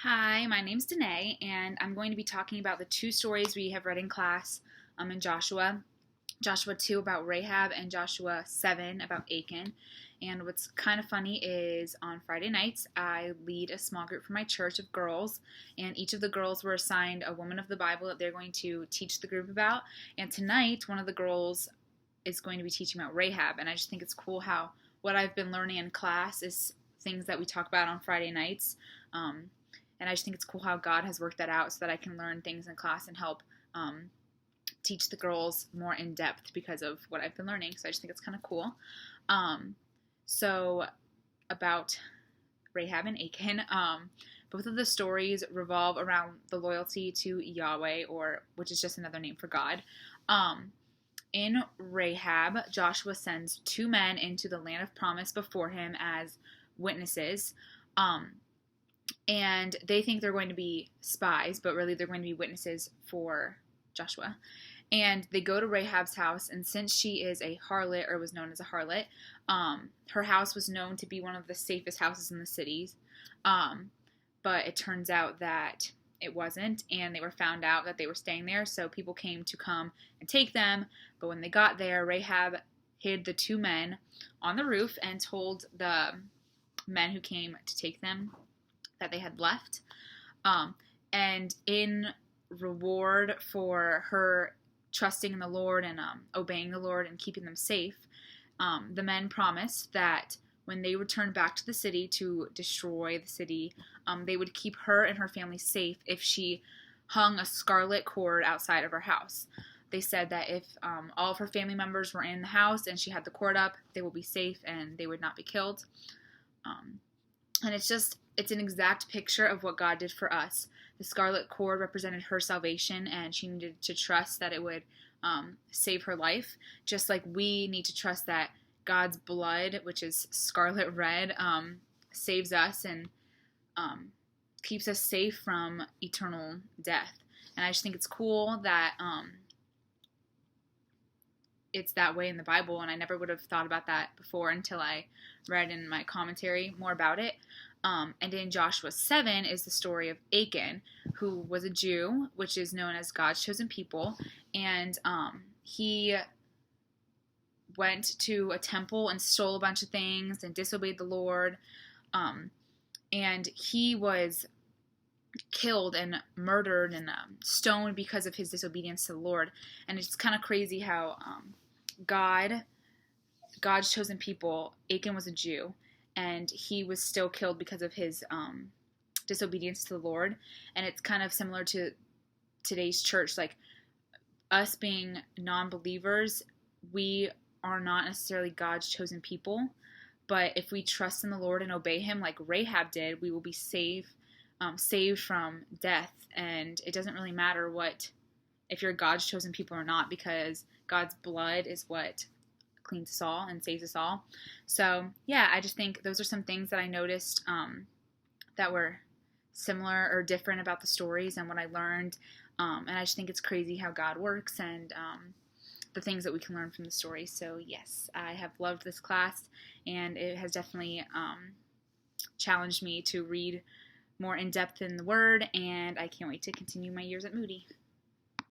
Hi, my name's Danae, and I'm going to be talking about the two stories we have read in class in Joshua. Joshua 2 about Rahab and Joshua 7 about Achan. And what's kind of funny is on Friday nights, I lead a small group for my church of girls, and each of the girls were assigned a woman of the Bible that they're going to teach the group about. And tonight, one of the girls is going to be teaching about Rahab, and I just think it's cool how what I've been learning in class is things that we talk about on Friday nights. And I just think it's cool how God has worked that out so that I can learn things in class and help teach the girls more in depth because of what I've been learning. So I just think it's kind of cool. So about Rahab and Achan, both of the stories revolve around the loyalty to Yahweh, or which is just another name for God. In Rahab, Joshua sends two men into the land of promise before him as witnesses. And they think they're going to be spies, but really they're going to be witnesses for Joshua. And they go to Rahab's house, and since she is a harlot, or was known as a harlot, her house was known to be one of the safest houses in the cities. But it turns out that it wasn't, and they were found out that they were staying there, so people came to come and take them. But when they got there, Rahab hid the two men on the roof and told the men who came to take them that they had left. And in reward for her trusting in the Lord and obeying the Lord and keeping them safe, the men promised that when they returned back to the city to destroy the city, they would keep her and her family safe if she hung a scarlet cord outside of her house. They said that if all of her family members were in the house and she had the cord up, they would be safe and they would not be killed. And it's an exact picture of what God did for us. The scarlet cord represented her salvation, and she needed to trust that it would save her life, just like we need to trust that God's blood, which is scarlet red, saves us and keeps us safe from eternal death. And I just think it's cool that it's that way in the Bible, and I never would have thought about that before until I read in my commentary more about it. And in Joshua 7 is the story of Achan, who was a Jew, which is known as God's chosen people, and he went to a temple and stole a bunch of things and disobeyed the Lord, and he was killed and murdered and stoned because of his disobedience to the Lord. And it's kind of crazy how God's chosen people, Achan was a Jew, and he was still killed because of his disobedience to the Lord. And it's kind of similar to today's church, like us being non-believers, we are not necessarily God's chosen people, but if we trust in the Lord and obey him like Rahab did, we will be saved from death. And it doesn't really matter if you're God's chosen people or not, because God's blood is what cleans us all and saves us all. So yeah, I just think those are some things that I noticed that were similar or different about the stories and what I learned. And I just think it's crazy how God works and the things that we can learn from the stories. So yes, I have loved this class, and it has definitely challenged me to read more in depth in the Word, and I can't wait to continue my years at Moody.